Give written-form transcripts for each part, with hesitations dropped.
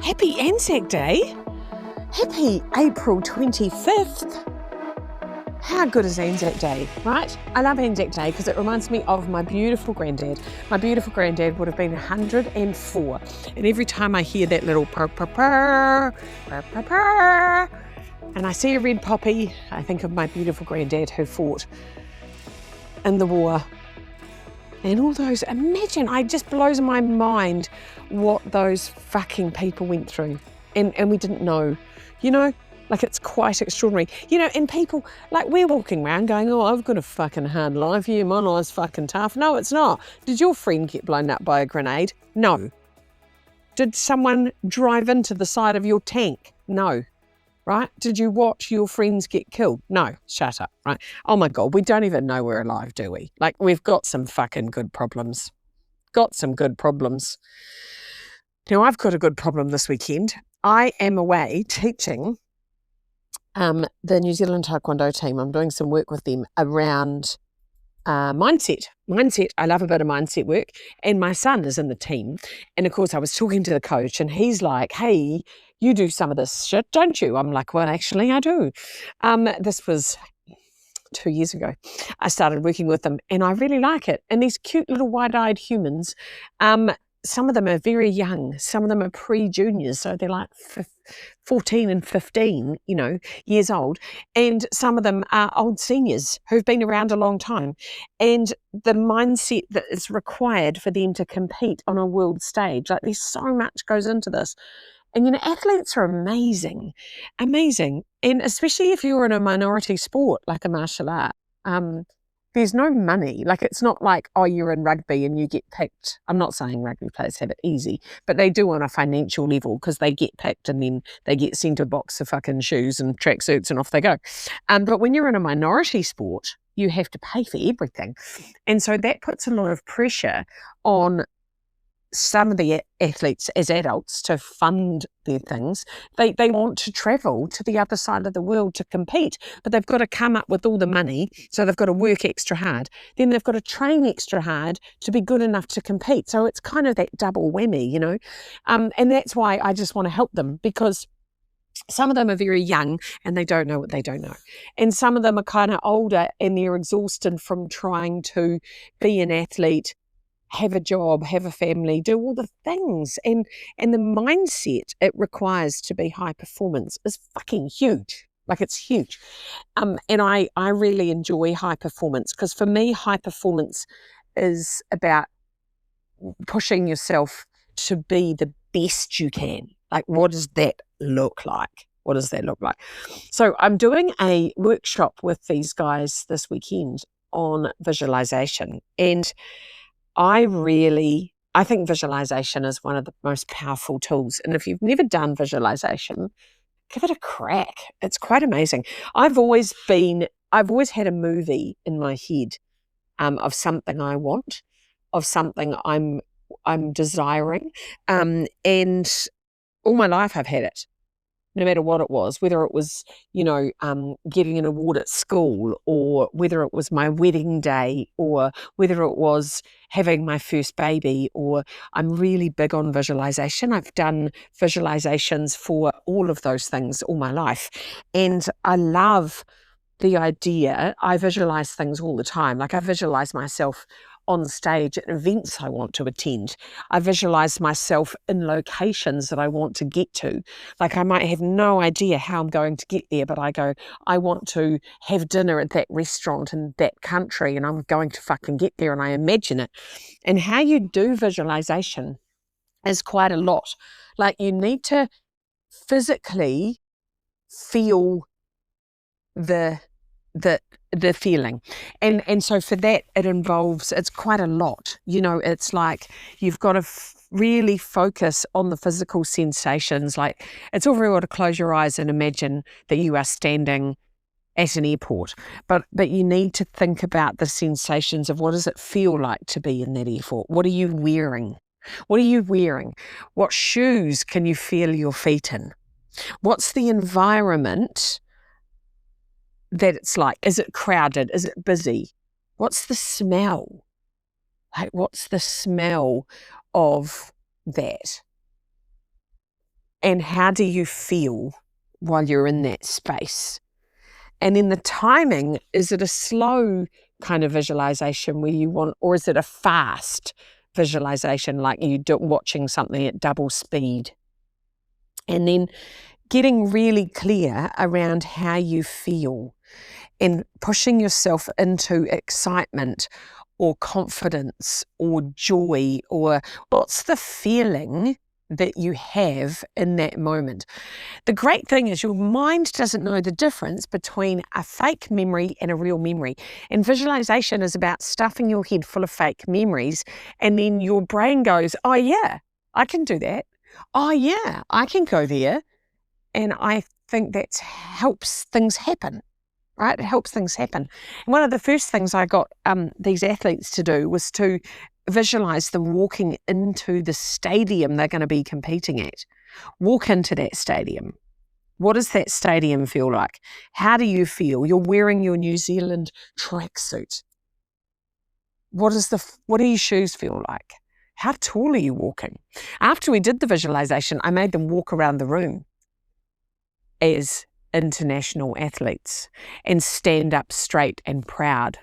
Happy ANZAC Day. Happy April 25th. How good is ANZAC Day, right? I love ANZAC Day because it reminds me of my beautiful granddad. My beautiful granddad would have been 104. And every time I hear that little purr, purr, purr, purr, purr, purr, and I see a red poppy, I think of my beautiful granddad who fought in the war. And all those, imagine, it just blows my mind what those fucking people went through. And we didn't know, like it's quite extraordinary. And people, like we're walking around going, oh, I've got a fucking hard life. Yeah, my life's fucking tough. No, it's not. Did your friend get blown up by a grenade? No. Did someone drive into the side of your tank? No. Right? Did you watch your friends get killed? No, shut up, right? Oh my God, we don't even know we're alive, do we? Like we've got some fucking good problems. Got some good problems. Now I've got a good problem this weekend. I am away teaching the New Zealand Taekwondo team. I'm doing some work with them around mindset. I love a bit of mindset work. And my son is in the team. And of course I was talking to the coach and he's like, hey, you do some of this shit, don't you? I'm like, well, actually I do. This was 2 years ago. I started working with them and I really like it. And these cute little wide-eyed humans, some of them are very young. Some of them are pre-juniors. So they're like 14 and 15, years old. And some of them are old seniors who've been around a long time. And the mindset that is required for them to compete on a world stage, like there's so much goes into this. And, athletes are amazing. And especially if you're in a minority sport, like a martial art, there's no money. Like, it's not like, oh, you're in rugby and you get picked. I'm not saying rugby players have it easy, but they do on a financial level because they get picked and then they get sent a box of fucking shoes and tracksuits and off they go. But when you're in a minority sport, you have to pay for everything. And so that puts a lot of pressure on some of the athletes as adults to fund their things. They want to travel to the other side of the world to compete, but they've got to come up with all the money, so they've got to work extra hard. Then they've got to train extra hard to be good enough to compete. So it's kind of that double whammy, and that's why I just want to help them, because some of them are very young and they don't know what they don't know. And some of them are kind of older and they're exhausted from trying to be an athlete, have a job, have a family, do all the things. And the mindset it requires to be high performance is fucking huge. Like, it's huge. And I really enjoy high performance because for me, high performance is about pushing yourself to be the best you can. Like, what does that look like? So I'm doing a workshop with these guys this weekend on visualization. And I think visualization is one of the most powerful tools. And if you've never done visualization, give it a crack. It's quite amazing. I've always had a movie in my head of something I want, of something I'm desiring. And all my life I've had it. No matter what it was, whether it was, getting an award at school, or whether it was my wedding day, or whether it was having my first baby, or I'm really big on visualization. I've done visualizations for all of those things all my life. And I love the idea. I visualize things all the time. Like, I visualize myself on stage at events I want to attend. I visualize myself in locations that I want to get to. Like, I might have no idea how I'm going to get there, but I go, I want to have dinner at that restaurant in that country and I'm going to fucking get there, and I imagine it. And how you do visualization is quite a lot. Like, you need to physically feel the feeling. And so for that, it's quite a lot. It's like you've got to really focus on the physical sensations. Like, it's all very well to close your eyes and imagine that you are standing at an airport, but you need to think about the sensations of what does it feel like to be in that airport? What are you wearing? What shoes can you feel your feet in? What's the environment that it's like? Is it crowded? Is it busy? What's the smell? Like, what's the smell of that? And how do you feel while you're in that space? And then the timing, is it a slow kind of visualization where you want, or is it a fast visualization like you do watching something at double speed? And then getting really clear around how you feel and pushing yourself into excitement or confidence or joy, or what's the feeling that you have in that moment. The great thing is your mind doesn't know the difference between a fake memory and a real memory. And visualization is about stuffing your head full of fake memories, and then your brain goes, oh yeah, I can do that. Oh yeah, I can go there. And I think that helps things happen, right? It helps things happen. And one of the first things I got these athletes to do was to visualize them walking into the stadium they're going to be competing at. Walk into that stadium. What does that stadium feel like? How do you feel? You're wearing your New Zealand tracksuit. What do your shoes feel like? How tall are you walking? After we did the visualization, I made them walk around the room as international athletes and stand up straight and proud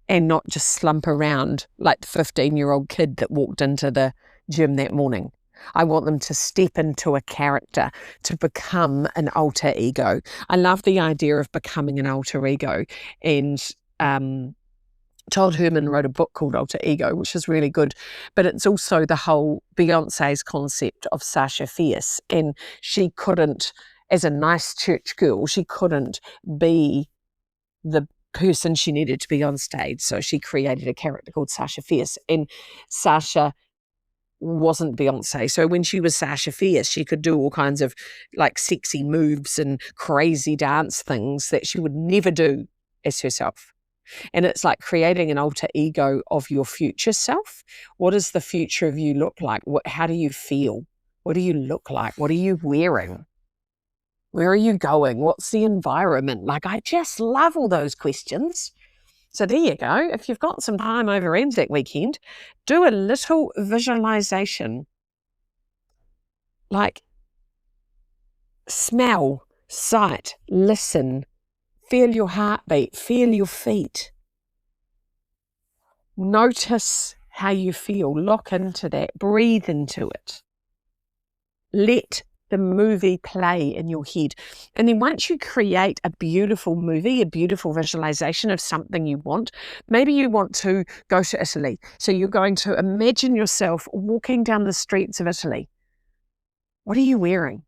and not just slump around like the 15-year-old kid that walked into the gym that morning. I want them to step into a character, to become an alter ego. I love the idea of becoming an alter ego. And Todd Herman wrote a book called Alter Ego, which is really good. But it's also the whole Beyonce's concept of Sasha Fierce. And she couldn't, as a nice church girl, she couldn't be the person she needed to be on stage. So she created a character called Sasha Fierce. And Sasha wasn't Beyonce. So when she was Sasha Fierce, she could do all kinds of like sexy moves and crazy dance things that she would never do as herself. And it's like creating an alter ego of your future self. What does the future of you look like? How do you feel? What do you look like? What are you wearing? Where are you going? What's the environment? Like, I just love all those questions. So there you go. If you've got some time over ANZAC weekend, do a little visualization. Like smell, sight, listen, feel your heartbeat, feel your feet. Notice how you feel. Lock into that. Breathe into it. Let the movie play in your head. And then once you create a beautiful movie, a beautiful visualization of something you want, maybe you want to go to Italy. So you're going to imagine yourself walking down the streets of Italy. What are you wearing?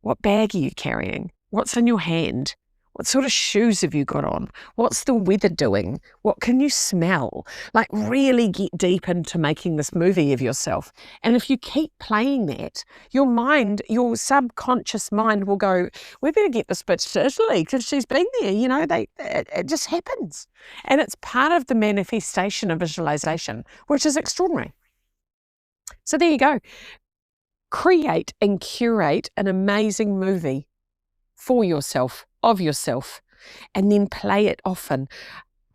What bag are you carrying? What's in your hand? What sort of shoes have you got on? What's the weather doing? What can you smell? Like really get deep into making this movie of yourself. And if you keep playing that, your mind, your subconscious mind will go, we better get this bitch to Italy because she's been there. You know, it just happens. And it's part of the manifestation of visualization, which is extraordinary. So there you go. Create and curate an amazing movie for yourself, of yourself, and then play it often.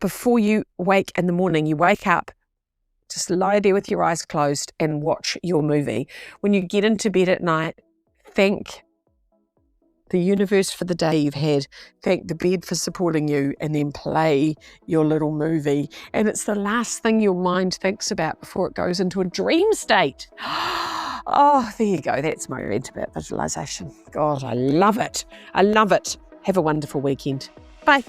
Before you wake in the morning, you wake up, just lie there with your eyes closed and watch your movie. When you get into bed at night, thank the universe for the day you've had, thank the bed for supporting you, and then play your little movie. And it's the last thing your mind thinks about before it goes into a dream state. Oh, there you go. That's my rant about visualization. God, I love it. I love it. Have a wonderful weekend. Bye.